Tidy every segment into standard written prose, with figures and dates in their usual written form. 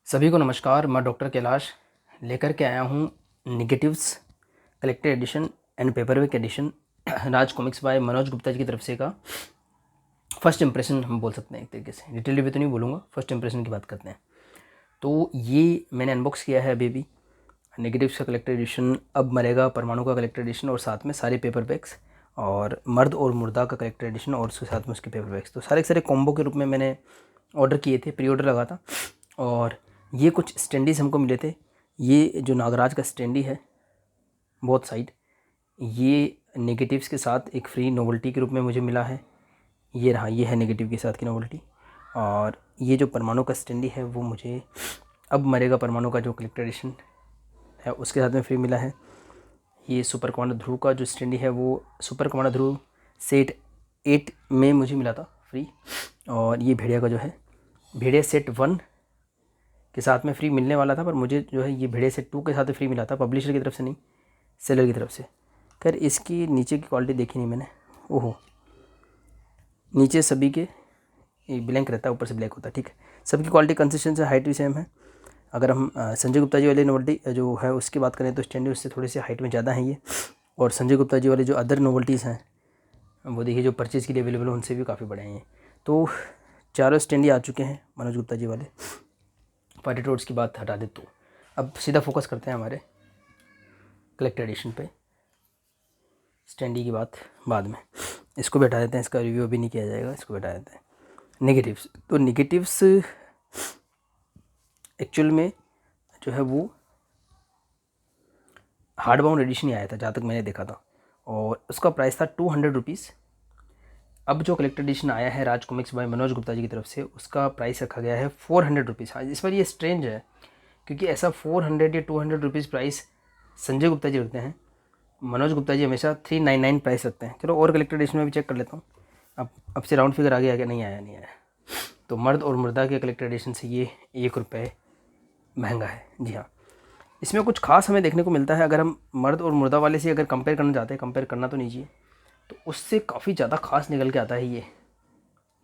सभी को नमस्कार। मैं डॉक्टर कैलाश लेकर के आया हूँ negatives collected edition and paperback edition Raj comics by Manoj Gupta ji की तरफ से का फर्स्ट इंप्रेशन हम बोल सकते हैं। एक तरीके से डिटेल रिव्यू तो नहीं बोलूँगा, फर्स्ट इंप्रेशन की बात करते हैं। तो ये मैंने अनबॉक्स किया है अभी भी, नेगेटिव्स का कलेक्टेड एडिशन, अब मरेगा परमाणु का कलेक्टेड एडिशन और साथ में सारे पेपर बैग्स और मर्द और मुर्दा का कलेक्टेड एडिशन और उसके साथ में उसके पेपर बैग्स। तो सारे के सारे कॉम्बो के रूप में मैंने ऑर्डर किए थे, प्री ऑर्डर लगा था। और ये कुछ स्टैंडीज हमको मिले थे। ये जो नागराज का स्टैंडी है बोथ साइड, ये नेगेटिव्स के साथ एक फ्री नोवेल्टी के रूप में मुझे मिला है। ये रहा, ये है नेगेटिव के साथ की नोवेल्टी। और ये जो परमाणु का स्टैंडी है वो मुझे अब मरेगा परमाणु का जो कलेक्टेड एडिशन है उसके साथ में फ्री मिला है। ये सुपर कमांडर ध्रुव का जो स्टैंडी है वो सुपर कमांडर ध्रुव सेट 8 में मुझे मिला था फ्री। और ये भेड़िया का जो है भेड़िया सेट 1 के साथ में फ्री मिलने वाला था, पर मुझे जो है ये भेड़िया सेट 2 के साथ फ्री मिला था, पब्लिशर की तरफ से नहीं, सेलर की तरफ से। खैर इसकी नीचे की क्वालिटी देखी नहीं मैंने। ओहो, नीचे सभी के ब्लैंक रहता है, ऊपर से ब्लैक होता है। ठीक है, सबकी क्वालिटी कंसिस्टेंट है, हाइट भी सेम है। अगर हम संजय गुप्ता जी वाली नोवेल्टी जो है उसकी बात करें तो स्टैंडी उससे थोड़ी सी हाइट में ज़्यादा है ये। और संजय गुप्ता जी वाले जो अदर नोवेल्टीज़ हैं वो देखिए जो परचेज़ के लिए अवेलेबल है उनसे भी काफ़ी बड़े हैं ये। तो चारों स्टैंडी आ चुके हैं मनोज गुप्ता जी वाले। फाइटर रोड्स की बात हटा दे तो अब सीधा फोकस करते हैं हमारे कलेक्टेड एडिशन पे। स्टैंडी की बात बाद में, इसको भी हटा देते हैं, इसका रिव्यू अभी नहीं किया जाएगा, इसको हटा देते हैं। नेगेटिव्स, तो नेगेटिव्स एक्चुअल में जो है वो हार्ड बाउंड एडिशन ही आया था जहाँ तक मैंने देखा था, और उसका प्राइस था 200 रुपीज़। अब जो कलेक्टेड एडिशन आया है राज कॉमिक्स बाय मनोज गुप्ता जी की तरफ से उसका प्राइस रखा गया है 400 रुपीज़। हाँ, इस पर ये स्ट्रेंज है क्योंकि ऐसा 400 या 200 रुपीज़ प्राइस संजय गुप्ता जी रखते हैं, मनोज गुप्ता जी हमेशा 399 प्राइस रखते हैं। चलो और कलेक्टेड एडिशन में भी चेक कर लेता हूँ। अब से राउंड फिगर आ गया क्या? नहीं आया। तो मर्द और मुर्दा के कलेक्टेड एडिशन से ये 1 रुपये महंगा है। जी हाँ, इसमें कुछ खास हमें देखने को मिलता है। अगर हम मर्द और मुर्दा वाले से अगर कंपेयर करना चाहते हैं, कंपेयर करना तो नहीं चाहिए, तो उससे काफ़ी ज़्यादा खास निकल के आता है ये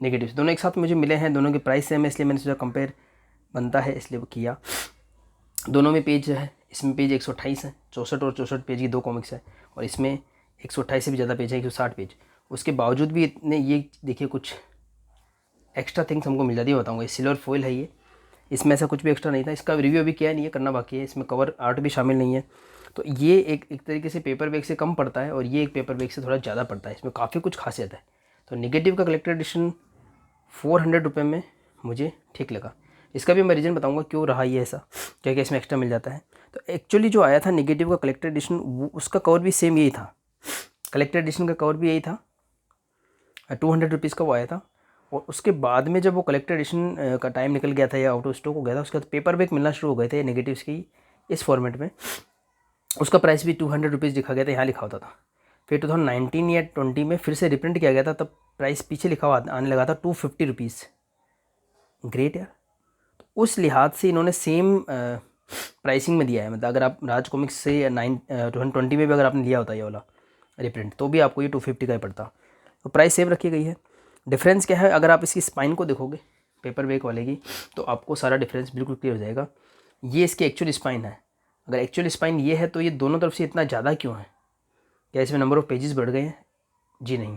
नेगेटिव्स। दोनों एक साथ मुझे मिले हैं, दोनों के प्राइस सेम है, इसलिए मैंने सोचा कंपेयर बनता है इसलिए वो किया। दोनों में पेज है, इसमें पेज 128 है, 64 और 64 पेज की 2 कॉमिक्स है, और इसमें 128 से भी ज़्यादा पेज है, 160 पेज। उसके बावजूद भी इतने, ये देखिए कुछ एक्स्ट्रा थिंग्स हमको मिल जाती है, बताऊँगा। ये सिल्वर फॉइल है ये, इसमें ऐसा कुछ भी एक्स्ट्रा नहीं था। इसका रिव्यू अभी किया नहीं है, करना बाकी है। इसमें कवर आर्ट भी शामिल नहीं है, तो ये एक तरीके से पेपर बैग से कम पड़ता है और ये एक पेपर बैग से थोड़ा ज़्यादा पड़ता है। इसमें काफ़ी कुछ खासियत है। तो नेगेटिव का कलेक्टेड एडिशन 400 रुपये में मुझे ठीक लगा। इसका भी मैं रीज़न बताऊंगा क्यों रहा ये ऐसा, क्या क्या इसमें एक्स्ट्रा मिल जाता है। तो एक्चुअली जो आया था नेगेटिव का कलेक्टेड एडिशन उसका कवर भी सेम यही था, कलेक्टेड एडिशन का कवर भी यही था, 200 रुपीज़ का वो आया था। और उसके बाद में जब वो कलेक्टेड एडिशन का टाइम निकल गया था या आउट ऑफ स्टॉक हो गया था, उसके बाद पेपर बैग मिलना शुरू हो गए थे नेगेटिव्स की इस फॉर्मेट में। उसका प्राइस भी 200 रुपीज़ लिखा गया था, यहाँ लिखा होता था। फिर 2019 या 20 में फिर से रिप्रिंट किया गया था, तब प्राइस पीछे लिखा हुआ आने लगा था 250 रुपीज़। ग्रेट यार। तो उस लिहाज से इन्होंने सेम प्राइसिंग में दिया है। मतलब अगर आप राज कॉमिक्स से 2020 में भी अगर आपने लिया होता ये वाला रिप्रिंट, तो भी आपको ये 250 का ही पड़ता। तो प्राइस सेम रखी गई है। डिफरेंस क्या है, अगर आप इसकी स्पाइन को देखोगे पेपर बैग वाले की, तो आपको सारा डिफरेंस बिल्कुल क्लियर हो जाएगा। ये इसकी एक्चुअल स्पाइन है। अगर एक्चुअल स्पाइन ये है तो ये दोनों तरफ से इतना ज़्यादा क्यों है? क्या इसमें नंबर ऑफ़ पेजेस बढ़ गए हैं? जी नहीं,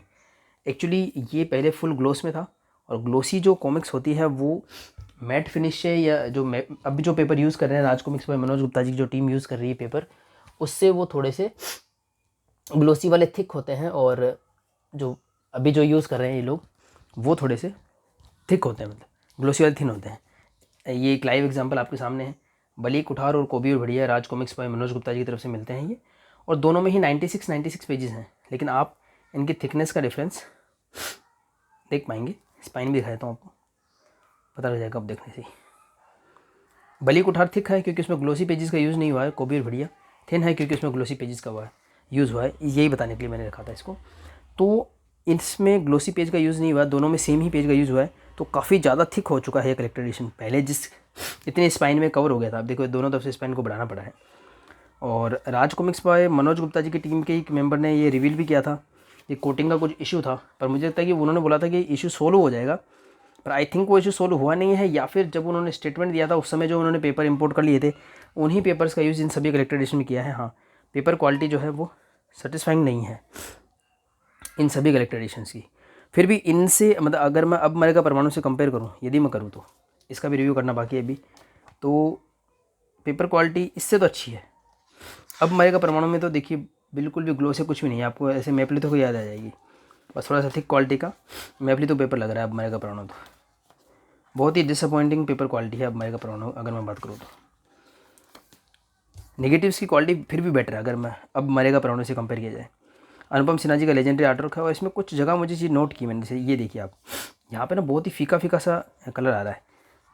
एक्चुअली ये पहले फुल ग्लोस में था, और ग्लोसी जो कॉमिक्स होती है वो मैट फिनिश से, या जो अभी जो पेपर यूज़ कर रहे हैं राज कॉमिक्स में मनोज गुप्ता जी की जो टीम यूज़ कर रही है पेपर, उससे वो थोड़े से ग्लोसी वाले थिक होते हैं, और जो अभी जो यूज़ कर रहे हैं ये लोग वो थोड़े से थिक होते हैं, मतलब ग्लोसी वाले थिन होते हैं। ये एक लाइव एग्जांपल आपके सामने है। बली कुठार और कोबी और बढ़िया राज कॉमिक्स बाय मनोज गुप्ता जी की तरफ से मिलते हैं ये, और दोनों में ही 96 पेजेस हैं, लेकिन आप इनकी थिकनेस का डिफरेंस देख पाएंगे। स्पाइन भी दिखाता हूँ आपको, पता लग जाएगा अब देखने से। बली कुठार थिक है क्योंकि उसमें ग्लोसी पेजेस का यूज़ नहीं हुआ है, कोबी और बढ़िया थिन है क्योंकि उसमें ग्लोसी पेजेस का यूज़ हुआ है। यही बताने के लिए मैंने रखा था इसको। तो इसमें ग्लोसी पेज का यूज़ नहीं हुआ, दोनों में सेम ही पेज का यूज़ हुआ है, तो काफ़ी ज़्यादा थिक हो चुका है ये कलेक्टेड एडिशन। पहले जिस इतने स्पाइन में कवर हो गया था, अब देखो दोनों तरफ से स्पाइन को बढ़ाना पड़ा है। और राज कॉमिक्स बाय मनोज गुप्ता जी की टीम के एक मेंबर ने ये रिवील भी किया था ये कोटिंग का कुछ इशू था, पर मुझे लगता है कि उन्होंने बोला था कि इशू सोल्व हो जाएगा, पर आई थिंक वो इशू सोल्व हुआ नहीं है, या फिर जब उन्होंने स्टेटमेंट दिया था उस समय जो उन्होंने पेपर इंपोर्ट कर लिए थे उन्हीं पेपर्स का यूज़ इन सभी कलेक्टर एडिशन में किया है। हाँ, पेपर क्वालिटी जो है वो सेटिस्फाइंग नहीं है इन सभी कलेक्टर एडिशंस की। फिर भी इनसे मतलब अगर मैं अब मरे का परमाणु से कंपेयर करूँ, यदि मैं करूँ तो इसका भी रिव्यू करना बाकी है अभी, तो पेपर क्वालिटी इससे तो अच्छी है। अब मरे का परमाणु में तो देखिए बिल्कुल भी ग्लो से कुछ भी नहीं है, आपको ऐसे मैपली तो याद आ जाएगी, बस थोड़ा सा थिक क्वालिटी का मैपली तो पेपर लग रहा है अब मरे का परमाणु। तो बहुत ही डिसअपॉइंटिंग पेपर क्वालिटी है अब मरे का परमाणु अगर मैं बात करूँ तो। नेगेटिव्स की क्वालिटी फिर भी बेटर है अगर मैं अब मरे का परमाणु से कंपेयर किया जाए। अनुपम सिन्हा जी का लेजेंडरी आर्टवर्क है, और इसमें कुछ जगह मुझे चीज़ नोट की मैंने, जैसे ये देखिए आप यहाँ पे ना बहुत ही फीका फीका सा कलर आ रहा है,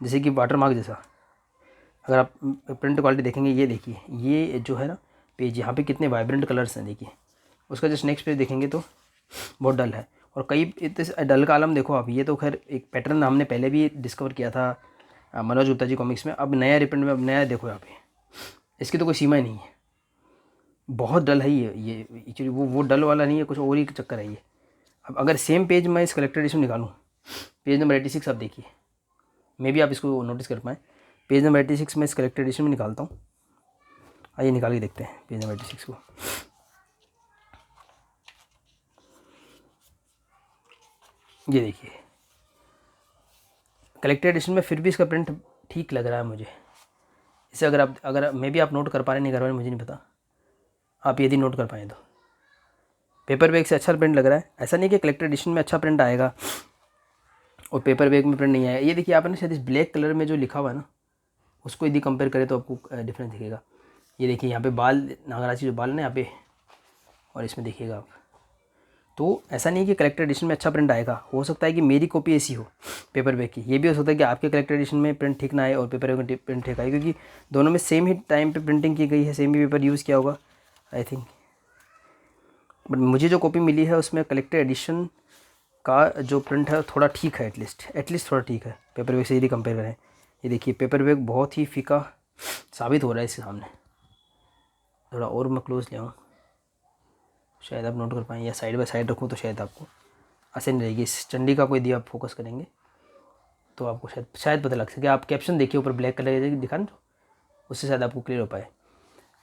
जैसे कि वाटर मार्क जैसा। अगर आप प्रिंट क्वालिटी देखेंगे, ये देखिए ये जो है ना पेज, यहाँ पे कितने वाइब्रेंट कलर्स हैं देखिए। उसका जस्ट नेक्स्ट पेज देखेंगे तो बहुत डल है, और कई इतने डल का आलम देखो आप। ये तो खैर एक पैटर्न हमने पहले भी डिस्कवर किया था मनोज गुप्ता जी कॉमिक्स में, अब नया रिप्रिंट में अब नया देखो यहाँ पे, इसकी तो कोई सीमा ही नहीं है, बहुत डल है ये एक्चुअली वो डल वाला नहीं है, कुछ और ही चक्कर है ये। अब अगर सेम पेज मैं इस कलेक्टर एडिशन निकालूँ, पेज नंबर 86 आप देखिए, मे भी आप इसको नोटिस कर पाएँ, पेज नंबर 86 में इस कलेक्टर एडिशन में निकालता हूँ। आइए निकाल के देखते हैं पेज नंबर 86 को। ये देखिए कलेक्टर एडिशन में फिर भी इसका प्रिंट ठीक लग रहा है मुझे। इसे अगर मे भी आप नोट कर पा रहे नहीं कर पा रहे मुझे नहीं पता, आप यदि नोट कर पाएँ तो पेपर बैग से अच्छा प्रिंट लग रहा है। ऐसा नहीं कि कलेक्टर एडिशन में अच्छा प्रिंट आएगा और पेपर बैग में प्रिंट नहीं आएगा। ये देखिए आपने शायद इस ब्लैक कलर में जो लिखा हुआ है ना, उसको यदि कंपेयर करें तो आपको डिफरेंस दिखेगा। ये देखिए यहाँ पे बाल, नागराज जो बाल ना यहाँ पे, और इसमें देखिएगा आप, तो ऐसा नहीं कि कलेक्टर एडिशन में अच्छा प्रिंट आएगा। हो सकता है कि मेरी कॉपी ऐसी हो पेपर बैग की, ये भी हो सकता है कि आपके कलेक्टर एडिशन में प्रिंट ठीक ना आए और पेपर बैग में प्रिंट ठीक आए, क्योंकि दोनों में सेम ही टाइम पे प्रिंटिंग की गई है, सेम ही पेपर यूज़ किया होगा आई थिंक। बट मुझे जो कॉपी मिली है उसमें कलेक्टर एडिशन का जो प्रिंट है थोड़ा ठीक है, एटलीस्ट थोड़ा ठीक है पेपर बैग से यदि कंपेयर करें। ये देखिए पेपर बैग बहुत ही फीका साबित हो रहा है इसके सामने। थोड़ा और मैं क्लोज ले आऊँ, शायद आप नोट कर पाएँ, या साइड बाय साइड रखूँ तो शायद आपको आसानी रहेगी। इस चंडी का कोई दिया आप फोकस करेंगे तो आपको शायद पता लग सके। आप कैप्शन देखिए ऊपर ब्लैक कलर दिखा ना, उससे शायद आपको क्लियर हो पाए।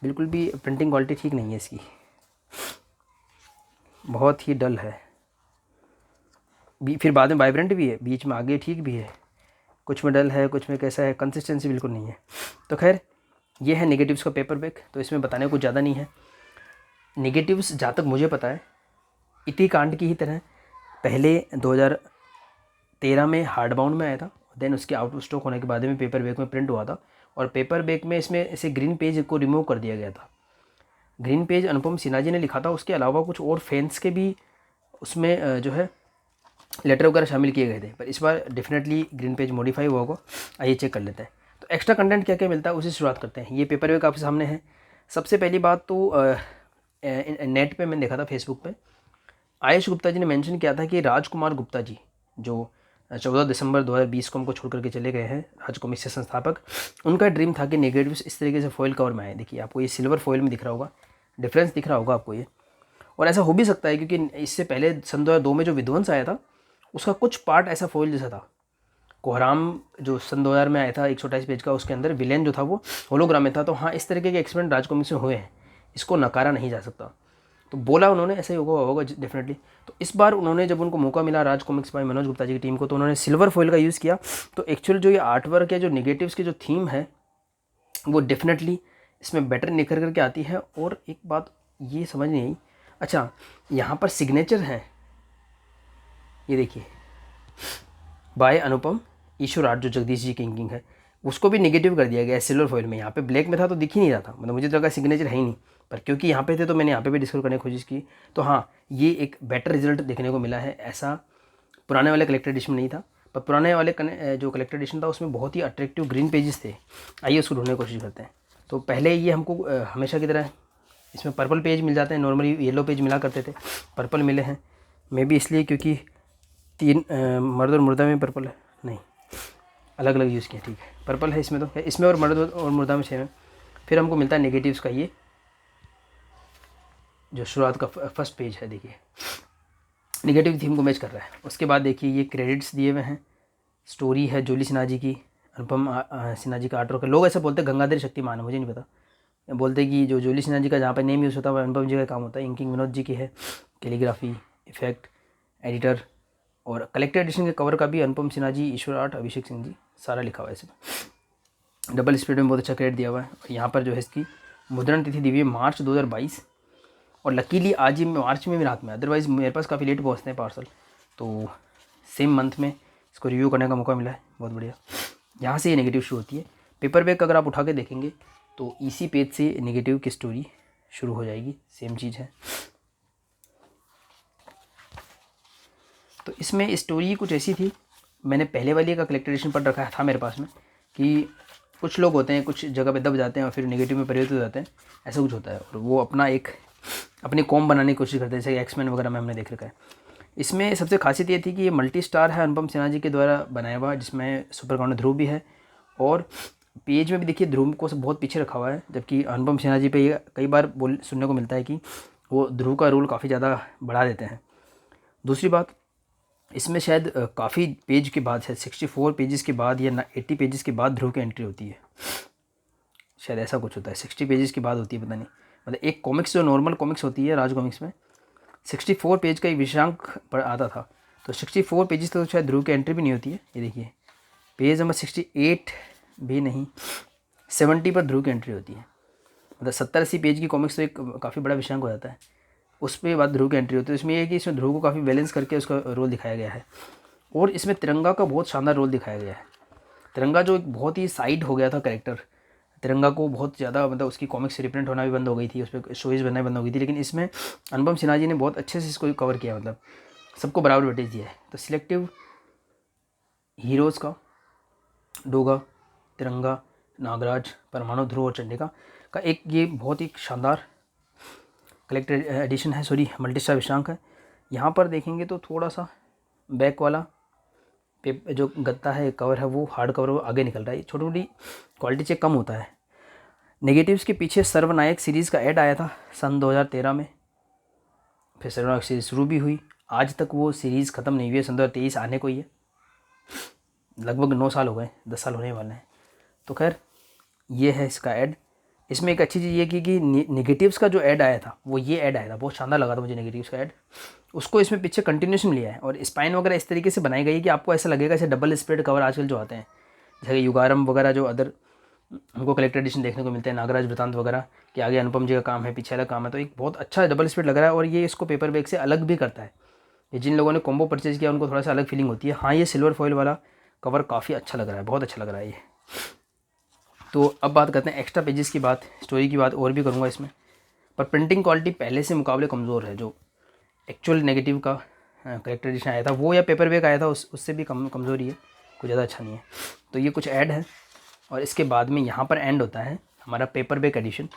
बिल्कुल भी प्रिंटिंग क्वालिटी ठीक नहीं है इसकी, बहुत ही डल है। फिर बाद में वाइब्रेंट भी है, बीच में आगे ठीक भी है, कुछ में डल है कुछ में कैसा है, कंसिस्टेंसी बिल्कुल नहीं है। तो खैर ये है नेगेटिव्स का पेपर बैग, तो इसमें बताने को ज़्यादा नहीं है। नेगेटिव्स जहाँ तक मुझे पता है इटी कांड की ही तरह पहले 2013 में हार्ड बाउंड में आया था, देन उसके आउट ऑफ स्टॉक होने के बाद में पेपर बैग में प्रिंट हुआ था, और पेपर बैग में इसमें इसे ग्रीन पेज को रिमूव कर दिया गया था। ग्रीन पेज अनुपम सिन्हा जी ने लिखा था, उसके अलावा कुछ और फैंस के भी उसमें जो है लेटर वगैरह शामिल किए गए थे, पर इस बार डेफिनेटली ग्रीन पेज मॉडिफाई हुआ होगा। आइए चेक कर लेते हैं। तो एक्स्ट्रा कंटेंट क्या क्या मिलता है उसी से शुरुआत करते हैं। ये पेपर बैग आपके सामने है। सबसे पहली बात तो नेट पे मैंने देखा था, फेसबुक पे आयुष गुप्ता जी ने मेंशन किया था कि राजकुमार गुप्ता जी जो 14 दिसंबर 2020 को हमको छोड़ करके चले गए हैं, राज कॉमिक्स के संस्थापक, उनका ड्रीम था कि नेगेटिव्स इस तरीके से फॉइल कवर में आए। देखिए आपको ये सिल्वर फॉइल में दिख रहा होगा, डिफरेंस दिख रहा होगा आपको ये। और ऐसा हो भी सकता है क्योंकि इससे पहले सन 2002 में जो विध्वंस आया था उसका कुछ पार्ट ऐसा फॉइल जैसा था। कोहराम जो सन 2000 में आया था 128 पेज का, उसके अंदर विलेन जो था वो होलोग्राम में था। तो हाँ, इस तरीके के एक्सपेरिमेंट राज कॉमिक्स में हुए हैं, इसको नकारा नहीं जा सकता। तो बोला उन्होंने ऐसा ही होगा डेफिनेटली। तो इस बार उन्होंने जब उनको मौका मिला राज कॉमिक्स बाय मनोज गुप्ता जी की टीम को, तो उन्होंने सिल्वर फॉइल का यूज़ किया। तो एक्चुअल जो ये आर्ट वर्क है, जो निगेटिव्स की जो थीम है, वो डेफिनेटली इसमें बेटर निखर करके आती है। और एक बात ये समझ नहीं आई, अच्छा यहाँ पर सिग्नेचर है, ये देखिए बाय अनुपम ईश्वर आर्ट, जो जगदीश जी की इंकिंग है, उसको भी नेगेटिव कर दिया गया है सिल्वर फॉइल में। यहाँ पे ब्लैक में था तो दिख ही नहीं रहा था, मतलब मुझे तो लगा सिग्नेचर है ही नहीं, पर क्योंकि यहाँ पे थे तो मैंने यहाँ पे भी डिस्कवर करने की कोशिश की। तो हाँ, ये एक बेटर रिजल्ट देखने को मिला है। ऐसा पुराने वाले कलेक्टर एडिशन में नहीं था, पर पुराने वाले जो कलेक्टर एडिशन था उसमें बहुत ही अट्रैक्टिव ग्रीन पेजेस थे। आइए उसको ढूंढने की कोशिश करते हैं। तो पहले ये हमको हमेशा की तरह इसमें पर्पल पेज मिल जाते हैं, नॉर्मली येलो पेज मिला करते थे, पर्पल मिले हैं। मे भी इसलिए क्योंकि 3 मर्द और मुर्दा में पर्पल है, नहीं अलग अलग यूज़ किया, ठीक है पर्पल है इसमें, तो इसमें और मर्द और मुर्दा में 6 में। फिर हमको मिलता है नेगेटिव्स का ये जो शुरुआत का फर्स्ट पेज है, देखिए निगेटिव थीम को मैच कर रहा है। उसके बाद देखिए ये क्रेडिट्स दिए हुए हैं, स्टोरी है जूली सिन्हा जी की, अनुपम सिन्हा जी का आर्ट वर्क है। लोग ऐसे बोलते हैं गंगाधर शक्तिमान है, मुझे नहीं पता। बोलते हैं कि जो जूली सिन्हा जी का जहाँ पर नेम यूज़ होता है वो अनुपम जी का काम होता है। इंकिंग विनोद जी की है, कैलीग्राफी, इफेक्ट, एडिटर, और कलेक्टर एडिशन के कवर का भी अनुपम सिन्हा जी, ईश्वर आर्ट, अभिषेक सिंह जी, सारा लिखा हुआ है इसमें। डबल स्पीड में बहुत अच्छा क्रेडिट दिया हुआ है। और यहाँ पर जो है इसकी मुद्रण तिथि दी हुई है मार्च 2022, और लकीली आज ही मार्च में भी रात में, अदरवाइज़ मेरे पास काफ़ी लेट पहुँचते हैं पार्सल, तो सेम मंथ में इसको रिव्यू करने का मौका मिला है, बहुत बढ़िया। यहाँ से ये नेगेटिव शुरू होती है। पेपर बैग अगर आप उठा के देखेंगे तो इसी पेज से नेगेटिव की स्टोरी शुरू हो जाएगी, सेम चीज़ है। तो इसमें स्टोरी कुछ ऐसी थी, मैंने पहले वाली का कलेक्टर एडिशन पढ़ रखा था मेरे पास में, कि कुछ लोग होते हैं कुछ जगह पे दब जाते हैं और फिर नेगेटिव में परिवर्तित हो जाते हैं, ऐसा कुछ होता है, और वो अपना एक अपनी कॉम बनाने की कोशिश करते हैं, जैसे एक्समैन वगैरह में हमने देख रखा है। इसमें सबसे खासियत ये थी कि ये मल्टी स्टार है, अनुपम सिन्हा जी के द्वारा बनाया हुआ, जिसमें सुपर काउंटर ध्रुव भी है, और पेज में भी देखिए ध्रुव को सब बहुत पीछे रखा हुआ है, जबकि अनुपम सिन्हा जी पे ये कई बार सुनने को मिलता है कि वो ध्रुव का रोल काफ़ी ज़्यादा बढ़ा देते हैं। दूसरी बात, इसमें शायद काफ़ी पेज के बाद, शायद 64 पेजेस के बाद या 80 पेजेस के बाद ध्रुव की एंट्री होती है, शायद ऐसा कुछ होता है। 60 पेजेस के बाद होती है, पता नहीं। मतलब एक कॉमिक्स जो नॉर्मल कॉमिक्स होती है राज कॉमिक्स में 64 पेज का एक विषयांक पर आता था, तो 64 पेजेस तक तो शायद ध्रुव की एंट्री भी नहीं होती है। ये देखिए पेज नंबर 68 भी नहीं, 70 पर ध्रुव की एंट्री होती है। मतलब 70-80 पेज की कॉमिक्स तो एक काफ़ी बड़ा विषयांक हो जाता है, उस पर बाद ध्रुव की एंट्री होती है। इसमें यह है कि इसमें ध्रुव को काफ़ी बैलेंस करके उसका रोल दिखाया गया है, और इसमें तिरंगा का बहुत शानदार रोल दिखाया गया है। तिरंगा जो एक बहुत ही साइड हो गया था कैरेक्टर, तिरंगा को बहुत ज़्यादा मतलब उसकी कॉमिक्स रिप्रिंट होना भी बंद हो गई थी, उस पर स्टोरीज बनना भी बंद हो गई थी, लेकिन इसमें अनुपम सिन्हा जी ने बहुत अच्छे से इसको कवर किया, मतलब सबको बराबर वेटेज दिया है। तो सिलेक्टिव हीरोज़ का डोगा, तिरंगा, नागराज, परमाणु, ध्रुव और चंडिका का एक ये बहुत ही शानदार कलेक्टर एडिशन है, सॉरी मल्टी स्टार विषयांक है। यहाँ पर देखेंगे तो थोड़ा सा बैक वाला जो गत्ता है कवर है वो हार्ड कवर वो आगे निकल रहा है, छोटी छोटी क्वालिटी चेक कम होता है। नेगेटिव्स के पीछे सर्वनायक सीरीज़ का ऐड आया था सन 2013 में, फिर सर्वनायक सीरीज़ शुरू भी हुई, आज तक वो सीरीज़ ख़त्म नहीं हुई है, सन 2023 आने को ही है, लगभग 9 साल हो गए, 10 साल होने वाले हैं। तो खैर ये है इसका ऐड। इसमें एक अच्छी चीज़ ये की कि नेगेटिव्स का जो ऐड आया था वो ये ऐड आया था, बहुत शानदार लगा था मुझे नेगेटिव्स का ऐड, उसको इसमें पीछे कंटिन्यूशन लिया है, और स्पाइन वगैरह इस तरीके से बनाई गई कि आपको ऐसा लगेगा जैसे डबल स्प्रेड कवर आजकल जो आते हैं, जैसे युगारम वगैरह जो अदर हमको कलेक्टर एडिशन देखने को मिलते हैं, नागराज वृतांत वगैरह के आगे अनुपम जी का काम है, पीछे अलग काम है, तो एक बहुत अच्छा डबल स्प्रेड लग रहा है, और ये इसको पेपर बैग से अलग भी करता है। ये जिन लोगों ने कॉम्बो परचेज किया उनको थोड़ा सा अलग फीलिंग होती है। हाँ, ये सिल्वर फॉइल वाला कवर काफ़ी अच्छा लग रहा है, बहुत अच्छा लग रहा है ये। तो अब बात करते हैं एक्स्ट्रा पेजेस की बात, स्टोरी की बात और भी करूँगा इसमें, पर प्रिंटिंग क्वालिटी पहले से मुकाबले कमज़ोर है। जो एक्चुअल नेगेटिव का कलेक्टर एडिशन आया था वो या पेपर बैग आया था उससे भी कमज़ोरी है, कुछ ज़्यादा अच्छा नहीं है। तो ये कुछ ऐड है, और इसके बाद में यहाँ पर एंड होता है हमारा paper bag edition.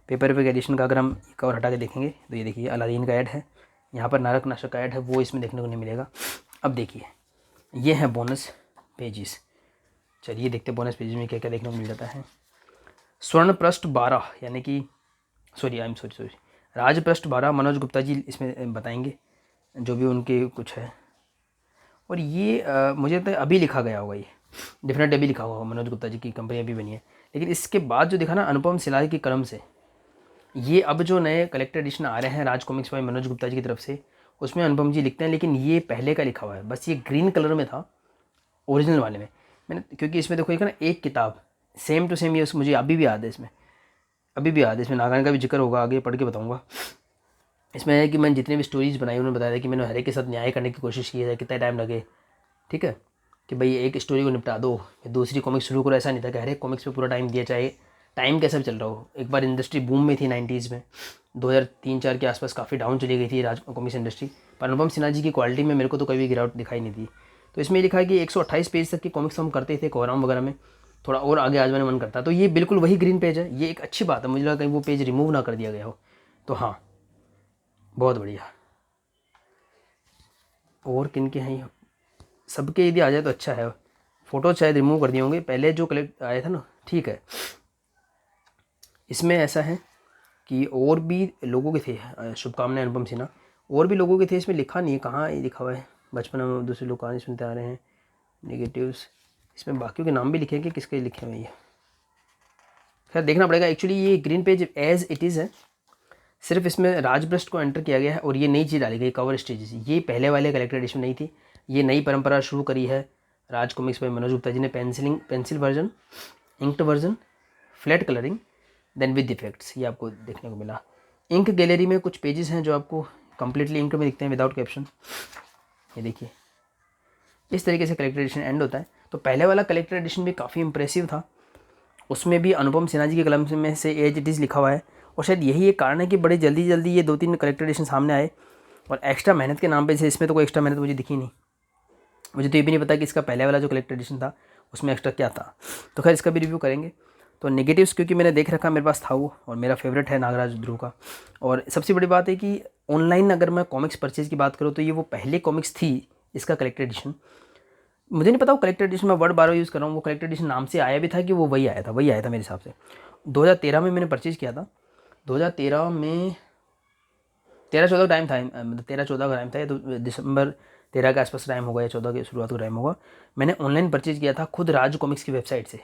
Paper bag edition का अगर हम कवर हटा के देखेंगे तो ये देखिए अलादीन का ऐड है, यहाँ पर नारक नाशक का ऐड है, वो इसमें देखने को नहीं मिलेगा। अब देखिए ये है बोनस पेजेस, चलिए देखते हैं बोनस पेजेस में क्या क्या देखने को मिल जाता है। स्वर्णप्रस्थ 12 यानी कि सॉरी राजप्रस्थ 12 मनोज गुप्ता जी इसमें बताएंगे जो भी उनके कुछ है, और ये मुझे लगता है अभी लिखा गया होगा, ये डेफिनेटली अभी लिखा होगा, मनोज गुप्ता जी की कंपनी अभी बनी है। लेकिन इसके बाद जो दिखा ना अनुपम सिलाई की कलम से, ये अब जो नए कलेक्टर एडिशन आ रहे हैं राज कॉमिक्स बाय मनोज गुप्ता जी की तरफ से, उसमें अनुपम जी लिखते हैं, लेकिन ये पहले का लिखा हुआ है, बस ये ग्रीन कलर में था ओरिजिनल वाले में। मैंने क्योंकि इसमें देखो एक ना एक किताब सेम टू सेम, ये मुझे अभी भी याद है, इसमें अभी भी याद है, इसमें नागालैंड का भी जिक्र होगा, आगे पढ़ के बताऊँगा। इसमें है कि मैंने जितने भी स्टोरीज बनाई उन्होंने बताया कि मैंने हर एक के साथ न्याय करने की कोशिश की है, कितना टाइम लगे, ठीक है, कि भाई एक स्टोरी को निपटा दो फिर दूसरी कॉमिक्स शुरू करो, ऐसा नहीं था कि हर एक कॉमिक्स पे पूरा टाइम दिया, चाहे टाइम कैसा भी चल रहा हो। एक बार इंडस्ट्री बूम में थी 90s में, 2003-4 के आसपास काफ़ी डाउन चली गई थी राज कॉमिक्स इंडस्ट्री, पर अनुपम सिन्हा जी की क्वालिटी में मेरे को तो कभी गिरावट दिखाई नहीं दी। तो इसमें लिखा है कि 128 पेज तक की कॉमिक्स हम करते थे कोराम वगैरह में, थोड़ा और आगे आजमाने मन करता। तो ये बिल्कुल वही ग्रीन पेज है, ये एक अच्छी बात है, मुझे लगा कहीं वो पेज रिमूव ना कर दिया गया हो। तो हाँ, बहुत बढ़िया। और किन के हैं, सबके यदि आ जाए तो अच्छा है। फ़ोटो शायद रिमूव कर दिए होंगे, पहले जो कलेक्ट आया था ना, ठीक है। इसमें ऐसा है कि और भी लोगों के थे शुभकामनाएं अनुपम सिन्हा, और भी लोगों के थे, इसमें लिखा नहीं है, कहाँ ये लिखा हुआ है, बचपन में दूसरे लोग कहानी सुनते आ रहे हैं, नेगेटिव्स, इसमें बाकियों के नाम भी लिखे हैं कि किसके लिखे हुए हैं, खैर देखना पड़ेगा। एक्चुअली ये green page as it is है, सिर्फ इसमें राजब्रस्ट को एंटर किया गया है और ये नई चीज़ डाली गई कवर स्टेजेस, ये पहले वाले कलेक्टर एडिशन नहीं थी, ये नई परंपरा शुरू करी है राज कॉमिक्स बाय मनोज गुप्ता जी ने। Pencil version, inked version, flat colouring, then with effects, ये आपको देखने को मिला। इंक गैलरी में कुछ पेजेस हैं जो आपको कंप्लीटली इंक में दिखते हैं विदाउट कैप्शन, ये देखिए इस तरीके से कलेक्टर एडिशन एंड होता है। तो पहले वाला कलेक्टर एडिशन भी काफ़ी इंप्रेसिव था, उसमें भी अनुपम सिन्हा जी के कलम में से एज इट इज़ लिखा हुआ है, और शायद यही एक कारण है कि बड़े जल्दी जल्दी ये 2-3 कलेक्टर एडिशन सामने आए और एक्स्ट्रा मेहनत के नाम पे से। इसमें तो कोई एक्स्ट्रा मेहनत मुझे दिखी नहीं, मुझे तो ये भी नहीं पता कि इसका पहले वाला जो कलेक्टर एडिशन था उसमें एक्स्ट्रा क्या था, तो खैर इसका भी रिव्यू करेंगे। तो नेगेटिव्स क्योंकि मैंने देख रखा, मेरे पास था वो, और मेरा फेवरेट है नागराज ध्रुव का। और सबसे बड़ी बात है कि ऑनलाइन अगर मैं कॉमिक्स परचेज़ की बात करूँ तो ये वो पहले कॉमिक्स थी इसका कलेक्टर एडिशन। मुझे नहीं पता वो कलेक्टर एडिशन, मैं वर्ड बार यूज़ कर रहा हूँ, वो कलेक्टर एडिशन नाम से आया भी था कि वो वही आया था मेरे हिसाब से। 2013 में मैंने परचेज़ किया था, 2013 में 13-14 टाइम था, मतलब 13-14 का टाइम था, या तो दिसंबर 13 के आसपास टाइम होगा या 14 की शुरुआत का टाइम होगा। मैंने ऑनलाइन परचेज़ किया था खुद राज कॉमिक्स की वेबसाइट से।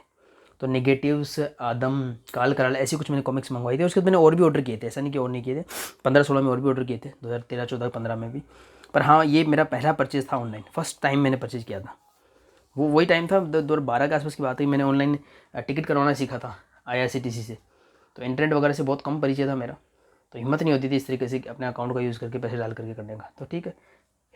तो नेगेटिव्स, आदम, काल कराल, ऐसी कुछ मैंने कॉमिक्स मंगवाई थी। उसके बाद मैंने और भी ऑर्डर किए थे, ऐसा नहीं कि और नहीं किए थे, 15-16 में और भी ऑर्डर किए थे, 2013-14-15 में भी। पर हाँ, ये मेरा पहला परचेज़ था ऑनलाइन, फर्स्ट टाइम मैंने परचेज़ किया था। वो वही टाइम था 2012 के आसपास की बात है, मैंने ऑनलाइन टिकट करवाना सीखा था IRCTC से। तो इंटरनेट वगैरह से बहुत कम परिचय था मेरा, तो हिम्मत नहीं होती थी इस तरीके से अपने अकाउंट का यूज़ करके पैसे डाल करके करने का। तो ठीक है,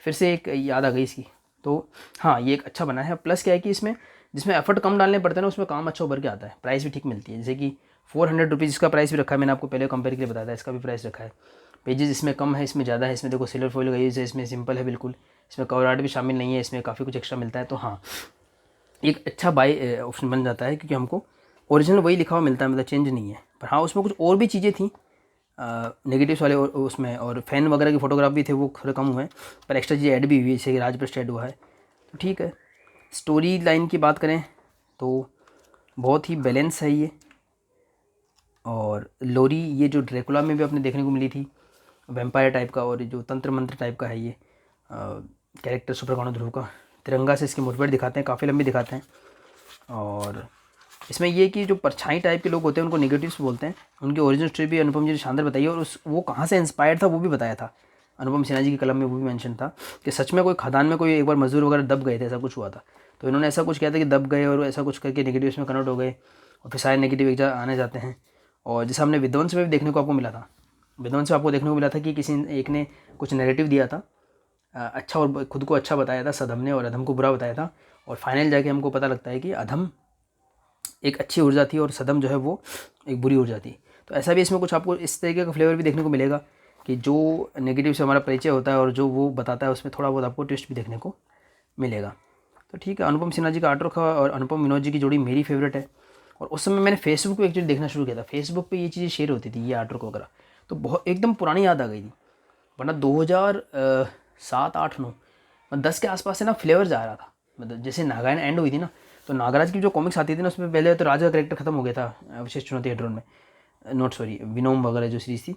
फिर से एक याद आ गई इसकी। तो हाँ, ये एक अच्छा बना है। प्लस क्या है कि इसमें जिसमें एफर्ट कम डालने पड़ते हैं ना, उसमें काम अच्छा उभर के आता है, प्राइस भी ठीक मिलती है। जैसे कि 400 रुपीज़ इसका प्राइस भी रखा है, मैंने आपको पहले कंपेयर के लिए बताया था, इसका भी प्राइस रखा है। पेजेस इसमें कम है, इसमें ज़्यादा है। इसमें देखो सिल्वर फॉइल का यूज़ है, इसमें सिंपल है बिल्कुल, इसमें कवर आर्ट भी शामिल नहीं है, इसमें काफ़ी कुछ एक्स्ट्रा मिलता है। तो हाँ, एक अच्छा बाय ऑप्शन बन जाता है, क्योंकि हमको ओरिजिनल वही लिखा हुआ मिलता है, मतलब चेंज नहीं है। पर हाँ, उसमें कुछ और भी चीज़ें थी नेगेटिव्स वाले उसमें, और फैन वगैरह के फोटोग्राफ भी थे, वो थोड़े कम हुए हैं, पर एक्स्ट्रा चीज़ें ऐड भी हुई है, जैसे कि राजप्रस्ट ऐड हुआ है, तो ठीक है। स्टोरी लाइन की बात करें तो बहुत ही बैलेंस है ये। और लोरी, ये जो ड्रैकुला में भी अपने देखने को मिली थी, वैम्पायर टाइप का, और जो तंत्र मंत्र टाइप का है ये कैरेक्टर सुप्रकांड ध्रुव का। तिरंगा से इसकी मुठभेड़ दिखाते हैं, काफ़ी लंबी दिखाते हैं। और इसमें ये कि जो परछाई टाइप के लोग होते हैं उनको नेगेटिव्स बोलते हैं। उनकी ओरिजिनल स्टोरी भी अनुपम जी ने शानदार बताई है, और वो कहाँ से इंस्पायर्ड था वो भी बताया था। अनुपम सिन्हा जी की कलम में वो भी मेंशन था कि सच में कोई खदान में कोई एक बार मजदूर वगैरह दब गए थे, ऐसा कुछ हुआ था। तो इन्होंने ऐसा कुछ किया था कि दब गए और ऐसा कुछ करके नेगेटिव्स में कन्वर्ट हो गए, और फिर सारे नेगेटिव एक जगह आने जाते हैं। और जैसे हमने विध्वंस में भी देखने को आपको मिला था, विध्वंस में आपको देखने को मिला था कि किसी एक ने कुछ नेगेटिव दिया था अच्छा, और खुद को अच्छा बताया था सदम ने, और अधम को बुरा बताया था। और फाइनल जाके हमको पता लगता है कि अधम एक अच्छी ऊर्जा थी और सदम जो है वो एक बुरी ऊर्जा थी। तो ऐसा भी इसमें कुछ आपको इस तरीके का फ्लेवर भी देखने को मिलेगा कि जो नेगेटिव से हमारा परिचय होता है और जो वो बताता है, उसमें थोड़ा बहुत आपको ट्विस्ट भी देखने को मिलेगा। तो ठीक है, अनुपम सिन्हा जी का आर्ट वर्क और अनुपम विनोद जी की जोड़ी मेरी फेवरेट है। और उस समय मैंने फेसबुक पे एक्चुअली देखना शुरू किया था, फेसबुक पे ये चीज़ें शेयर होती थी, ये आर्ट वर्क वगैरह, तो बहुत एकदम पुरानी याद आ गई थी। वरना 2007-8-9 10 के आसपास से ना फ्लेवर जा रहा था। मतलब जैसे नागायण एंड हुई थी ना, तो नागराज की जो कॉमिक्स आती थी ना, उसमें पहले तो राजा का कैरेक्टर खत्म हो गया था विशेष चुनौती हेड्रोन में, नोट सॉरी विनोम वगैरह जो सीरीज थी,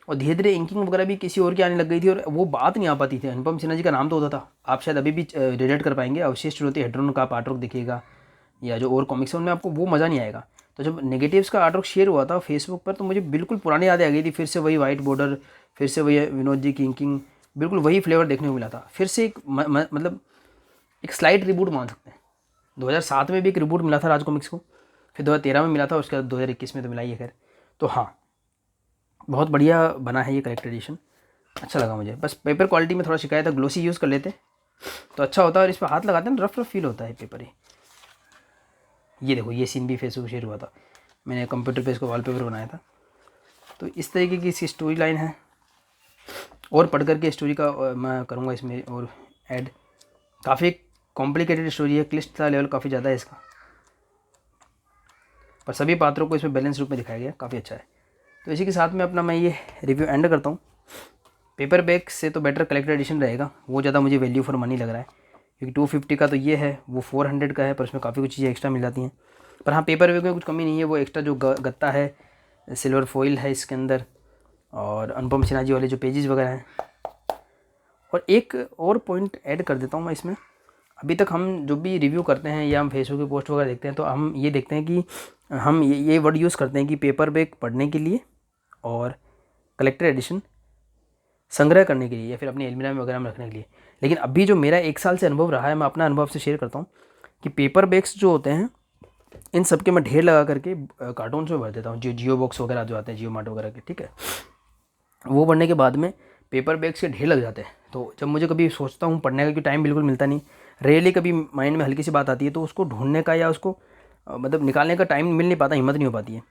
और धीरे धीरे इंकिंग वगैरह भी किसी और की आने लग गई थी, और वो बात नहीं आ पाती थी। अनुपम सिन्हा जी का नाम तो होता था, आप शायद अभी भी रिलेट कर पाएंगे, अवशेष चुनौती हेड्रोन का आप आर्टवर्क देखिएगा या जो और कॉमिक्स है उनमें आपको वो मज़ा नहीं आएगा। तो जब नेगेटिव्स का आर्टवर्क शेयर हुआ था फेसबुक पर, तो मुझे बिल्कुल पुरानी यादें आ गई थी, फिर से वही वाइट बॉर्डर, फिर से वही विनोद जी की इंकिंग, बिल्कुल वही फ्लेवर देखने को मिला था। फिर से एक मतलब एक स्लाइट रिबूट मान सकते हैं। 2007 में भी एक रिबूट मिला था राज कॉमिक्स को, फिर 2013 में मिला था, उसके बाद 2021 में तो मिला ही है खैर। तो हाँ, बहुत बढ़िया बना है ये कलेक्टर एडिशन, अच्छा लगा मुझे। बस पेपर क्वालिटी में थोड़ा शिकायत है, ग्लोसी यूज़ कर लेते तो अच्छा होता है, और इस पर हाथ लगाते हैं ना रफ फील होता है पेपर ये देखो, ये सीन भी फेसबुक शेयर हुआ था, मैंने कंप्यूटर पे इसको वॉलपेपर बनाया था। तो इस तरीके की इसकी स्टोरी लाइन है, और पढ़ करके स्टोरी का मैं करूँगा इसमें और ऐड। काफ़ी कॉम्प्लिकेटेड स्टोरी है, क्लिष्टता लेवल काफ़ी ज़्यादा है इसका, पर सभी पात्रों को इसमें बैलेंस रूप में दिखाया गया, काफ़ी अच्छा है। तो इसी के साथ में अपना मैं ये रिव्यू एंड करता हूँ। पेपर बैग से तो बेटर कलेक्टर एडिशन रहेगा, वो ज़्यादा मुझे वैल्यू फॉर मनी लग रहा है, क्योंकि 250 का तो ये है, वो 400 का है, पर उसमें काफ़ी कुछ चीज़ें एक्स्ट्रा मिल जाती हैं। पर हाँ, पेपर बैग में कुछ कमी नहीं है, वो एक्स्ट्रा जो गत्ता है, सिल्वर फॉइल है इसके अंदर, और अनुपम सिन्हा जी वाले जो पेजेस वगैरह हैं, और एक और पॉइंट ऐड कर देता हूँ मैं इसमें। अभी तक हम जो भी रिव्यू करते हैं या हम फेसबुक की पोस्ट वगैरह देखते हैं तो हम ये देखते हैं कि हम ये वर्ड यूज़ करते हैं कि पेपर बैग पढ़ने के लिए और कलेक्टर एडिशन संग्रह करने के लिए या फिर अपनी अलमीरा में वगैरह में रखने के लिए। लेकिन अभी जो मेरा 1 साल से अनुभव रहा है, मैं अपना अनुभव से शेयर करता हूँ कि पेपर बैग्स जो होते हैं इन सब के मैं ढेर लगा करके कार्टून्स में भर देता हूँ, जो जियो बॉक्स वगैरह जो आते हैं जियो मार्ट वगैरह के, ठीक है। वो भरने के बाद में पेपर बैग्स के ढेर लग जाते हैं। तो जब मुझे कभी सोचता हूँ पढ़ने का, क्योंकि टाइम बिल्कुल मिलता नहीं, रेयरली कभी माइंड में हल्की सी बात आती है तो उसको ढूंढने का या उसको मतलब निकालने का टाइम मिल नहीं पाता, हिम्मत नहीं हो पाती है।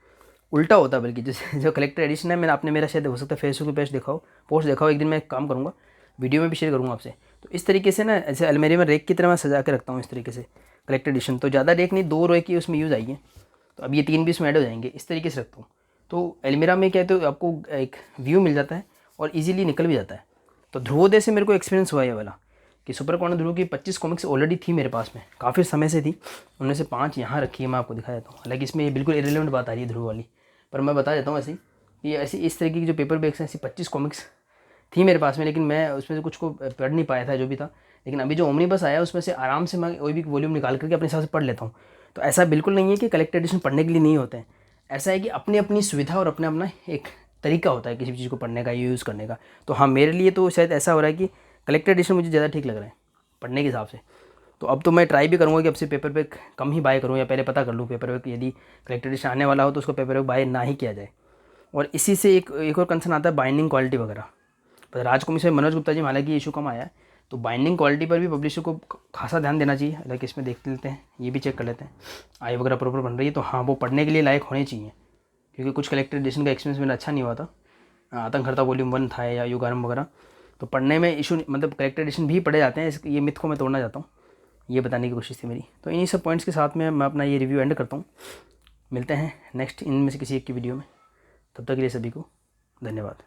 उल्टा होता है बल्कि, जैसे जो कलेक्टर एडिशन है, मैंने आपने मेरा शायद हो सकता है फेसबुक पे पोस्ट देखा हो, एक दिन मैं एक काम करूँगा, वीडियो में भी शेयर करूँगा आपसे। तो इस तरीके से ना, ऐसे अलमारी में रेक की तरह मैं सजा के रखता हूँ इस तरीके से कलेक्टर एडिशन। तो ज़्यादा रेक नहीं, 2 रेक की उसमें यूज़ आएगी, तो अब ये 3 भी इसमें ऐड हो जाएंगे, इस तरीके से रखता हूँ। तो अलमीरा में क्या है, तो आपको एक व्यू मिल जाता है और ईजिली निकल भी जाता है। तो ध्रुवोदय से मेरे को एक्सपीरियंस हुआ ये वाला कि सुपर कॉर्नर ध्रुव की 25 कॉमिक्स ऑलरेडी थी मेरे पास में, काफ़ी समय से थी। उनमें से 5 यहाँ रखी है, मैं आपको दिखा देता हूँ। हालांकि इसमें ये बिल्कुल इरेलेवेंट बात आ रही है ध्रुव वाली, पर मैं बता देता हूँ ऐसे ही। ये ऐसी इस तरीके की जो पेपर बैग्स हैं, ऐसी 25 कॉमिक्स थी मेरे पास में, लेकिन मैं उसमें से कुछ को पढ़ नहीं पाया था जो भी था। लेकिन अभी जो ओमनी बस आया उसमें से आराम से मैं कोई भी वॉल्यूम निकाल करके अपने हिसाब से पढ़ लेता हूँ। तो ऐसा बिल्कुल नहीं है कि कलेक्टर एडिशन पढ़ने के लिए नहीं होते हैं, ऐसा है कि अपनी अपनी सुविधा और अपना अपना एक तरीका होता है किसी भी चीज़ को पढ़ने का, यूज़ करने का। तो हाँ, मेरे लिए तो शायद ऐसा हो रहा है कि कलेक्टर एडिशन मुझे ज़्यादा ठीक लग रहा है पढ़ने के हिसाब से। तो अब तो मैं ट्राई भी करूँगा कि अब से पेपर बैग कम ही बाय करूँ, या पहले पता कर लूँ पेपर बैग यदि कलेक्टर एडिशन आने वाला हो तो उसको पेपर बैग बाय ना ही किया जाए। और इसी से एक और कंसर्न आता है बाइंडिंग क्वालिटी वगैरह। पर राजकुमार से मनोज गुप्ता जी में हालांकि इशू कम आया है, तो बाइंडिंग क्वालिटी पर भी पब्लिशर को खासा ध्यान देना चाहिए। हालांकि इसमें देख लेते हैं, ये भी चेक कर लेते हैं, आई वगैरह प्रॉपर बन रही है तो हाँ, वो पढ़ने के लिए लायक होने चाहिए। क्योंकि कुछ कलेक्टर एडिशन का एक्सपीरियंस मेरा अच्छा नहीं हुआ था, आतंक हर्ता वॉल्यूम 1 था या युगारंभ वगैरह, तो पढ़ने में इशू, मतलब कलेक्टर एडिशन भी पढ़े जाते हैं, ये मिथ को मैं तोड़ना चाहता हूँ, ये बताने की कोशिश थी मेरी। तो इन्हीं सब पॉइंट्स के साथ में मैं अपना ये रिव्यू एंड करता हूँ। मिलते हैं नेक्स्ट इनमें से किसी एक की वीडियो में, तब तक के लिए सभी को धन्यवाद।